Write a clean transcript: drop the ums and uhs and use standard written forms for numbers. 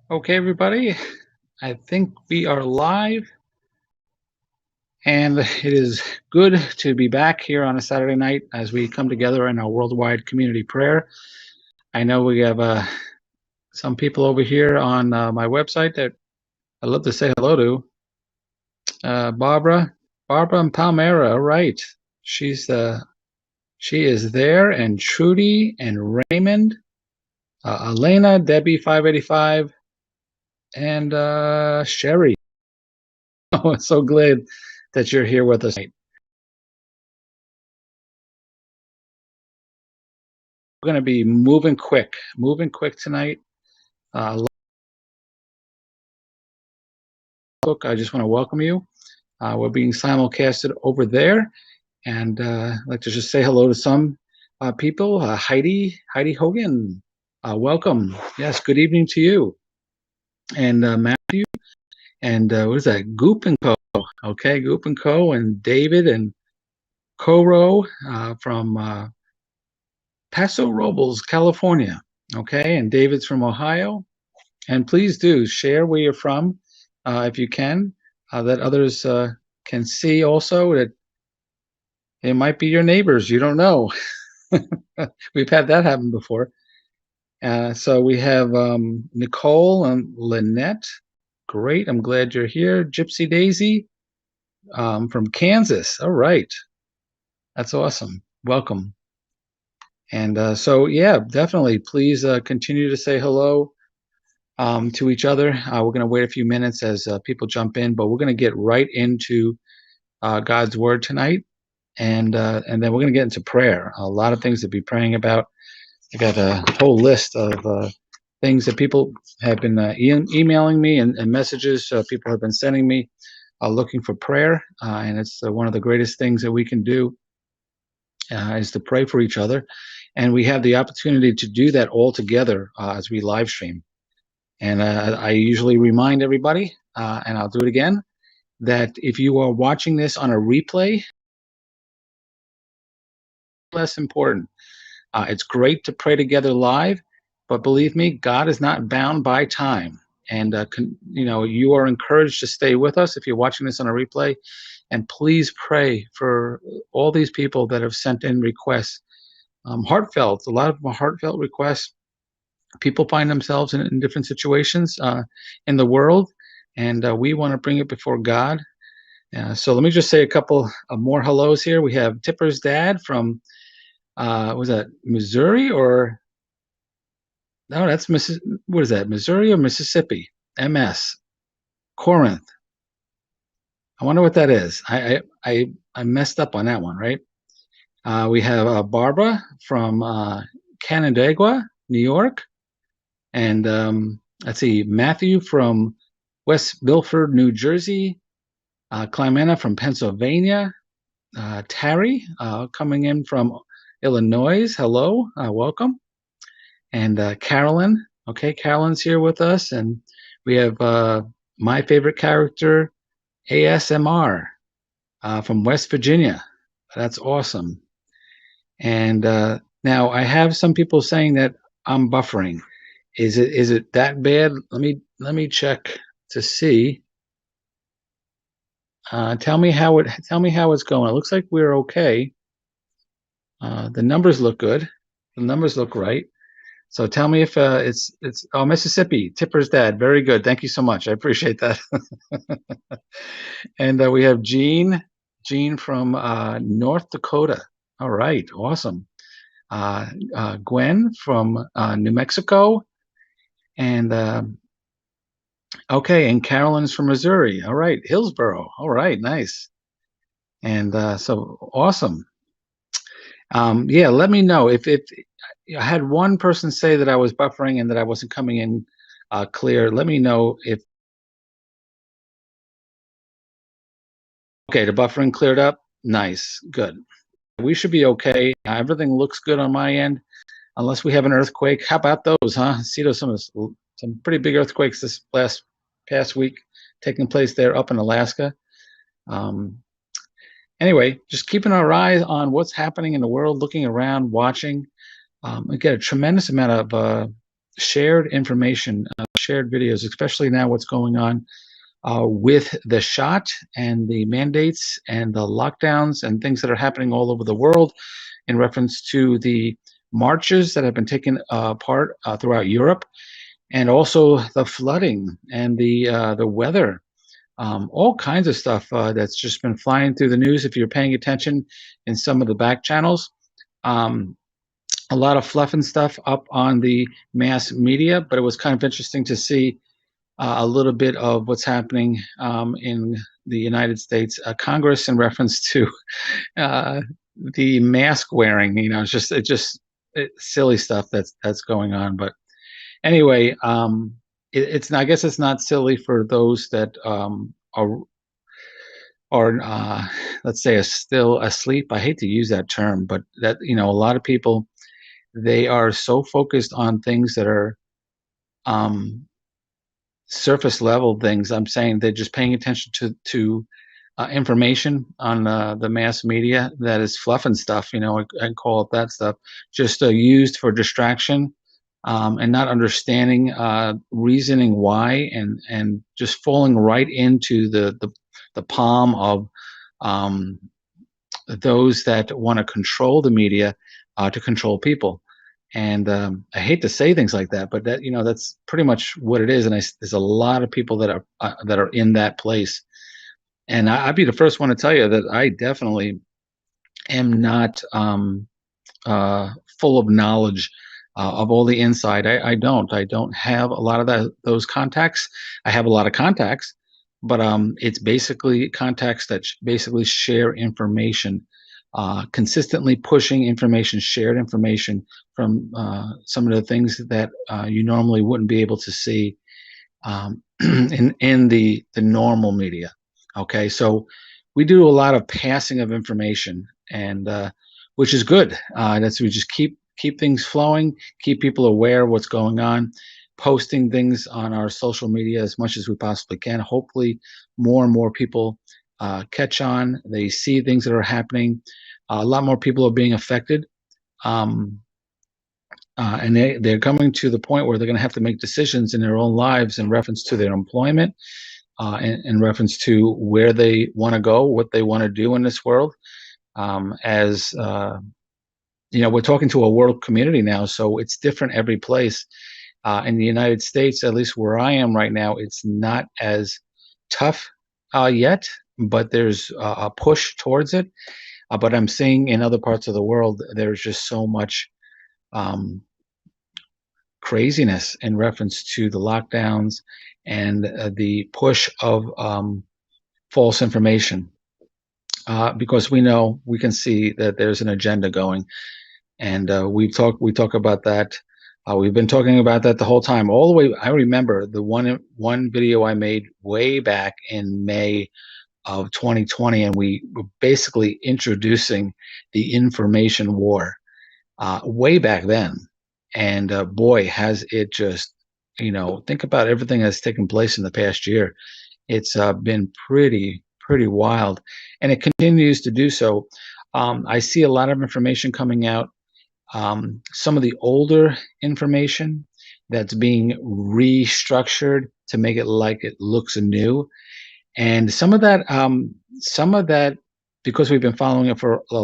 Okay, everybody, I think we are live, and it is good to be back here on a Saturday night as we come together in our worldwide community prayer. I know we have some people over here on my website that I'd love to say hello to. Barbara and Palmera, all right. She is there, and Trudy and Raymond, Elena, Debbie 585, and Sherry. Oh, I'm so glad that you're here with us tonight. We're going to be moving quick tonight. I just want to welcome you. We're being simulcasted over there, and I'd like to just say hello to some people. Heidi Hogan, welcome. Yes, good evening to you. And Matthew, and what is that? Goop and Co. Okay, Goop and Co. And David and Coro from Paso Robles, California. Okay, and David's from Ohio. And please do share where you're from if you can, that others can see also that it might be your neighbors. You don't know. We've had that happen before. So we have Nicole and Lynette. Great. I'm glad you're here. Gypsy Daisy from Kansas. All right. That's awesome. Welcome. And so, yeah, definitely please continue to say hello to each other. We're going to wait a few minutes as people jump in, but we're going to get right into God's word tonight, and then we're going to get into prayer. A lot of things to be praying about. I got a whole list of things that people have been emailing me and messages people have been sending me looking for prayer, and it's one of the greatest things that we can do is to pray for each other, and we have the opportunity to do that all together as we live stream. And I usually remind everybody, and I'll do it again, that if you are watching this on a replay, less important. It's great to pray together live, but believe me, God is not bound by time. And you are encouraged to stay with us if you're watching this on a replay. And please pray for all these people that have sent in requests. Heartfelt, a lot of them are heartfelt requests. People find themselves in different situations in the world, and we want to bring it before God. So let me just say a couple of more hellos here. We have Tipper's dad from, was that Missouri or, no, that's what is that, Missouri or Mississippi? MS, Corinth. I wonder what that is. I messed up on that one, right? We have Barbara from Canandaigua, New York. And let's see, Matthew from West Milford, New Jersey. Clemena from Pennsylvania. Terry coming in from Illinois. Hello, welcome. And Carolyn. Okay, Carolyn's here with us. And we have my favorite character, ASMR from West Virginia. That's awesome. And now I have some people saying that I'm buffering. Is it that bad? Let me check to see. Tell me how it's going. It looks like we're okay. The numbers look good. The numbers look right. So tell me if it's Mississippi. Tipper's dad. Very good. Thank you so much. I appreciate that. And we have Jean from North Dakota. All right, awesome. Gwen from New Mexico, and okay, and Carolyn's from Missouri. All right, Hillsboro. All right, nice. And so awesome. Yeah, let me know if I had one person say that I was buffering and that I wasn't coming in clear. Let me know if. Okay, the buffering cleared up. Nice, good. We should be okay. Everything looks good on my end, unless we have an earthquake. How about those, huh? See those some pretty big earthquakes this past week taking place there up in Alaska. Anyway, just keeping our eyes on what's happening in the world, looking around, watching. We get a tremendous amount of shared information, shared videos, especially now what's going on with the shot and the mandates and the lockdowns and things that are happening all over the world in reference to the marches that have been taking part throughout Europe, and also the flooding and the weather. All kinds of stuff that's just been flying through the news if you're paying attention in some of the back channels. A lot of fluff and stuff up on the mass media, but it was kind of interesting to see a little bit of what's happening in the United States Congress in reference to the mask wearing. You know, it's silly stuff that's going on. But anyway, it's I guess it's not silly for those that are let's say still asleep. I hate to use that term, but that, you know, a lot of people, they are so focused on things that are surface level things. I'm saying they're just paying attention to information on the mass media that is fluff and stuff. You know, I call it that stuff, just used for distraction, and not understanding reasoning why, and just falling right into the palm of those that want to control the media to control people. And I hate to say things like that, but that, you know, that's pretty much what it is. And there's a lot of people that are in that place. And I'd be the first one to tell you that I definitely am not full of knowledge of all the inside. I don't have a lot of those contacts. I have a lot of contacts, but it's basically contacts that basically share information, consistently pushing information, shared information from some of the things that you normally wouldn't be able to see in the normal media. Okay, so we do a lot of passing of information, and which is good. That's we just keep things flowing, keep people aware of what's going on, posting things on our social media as much as we possibly can. Hopefully, more and more people catch on. They see things that are happening. A lot more people are being affected, and they're coming to the point where they're going to have to make decisions in their own lives in reference to their employment, in reference to where they want to go, what they want to do in this world. As you know, we're talking to a world community now, so it's different every place. In the United States, at least where I am right now, it's not as tough yet, but there's a push towards it. But I'm seeing in other parts of the world, there's just so much craziness in reference to the lockdowns and the push of false information, because we can see that there's an agenda going, and we talk about that. We've been talking about that the whole time, all the way. I remember the one video I made way back in May of 2020, and we were basically introducing the information war way back then. And boy, has it just, you know, think about everything that's taken place in the past year. It's been pretty wild, and it continues to do so. I see a lot of information coming out. Some of the older information that's being restructured to make it like it looks new, and some of that because we've been following it for a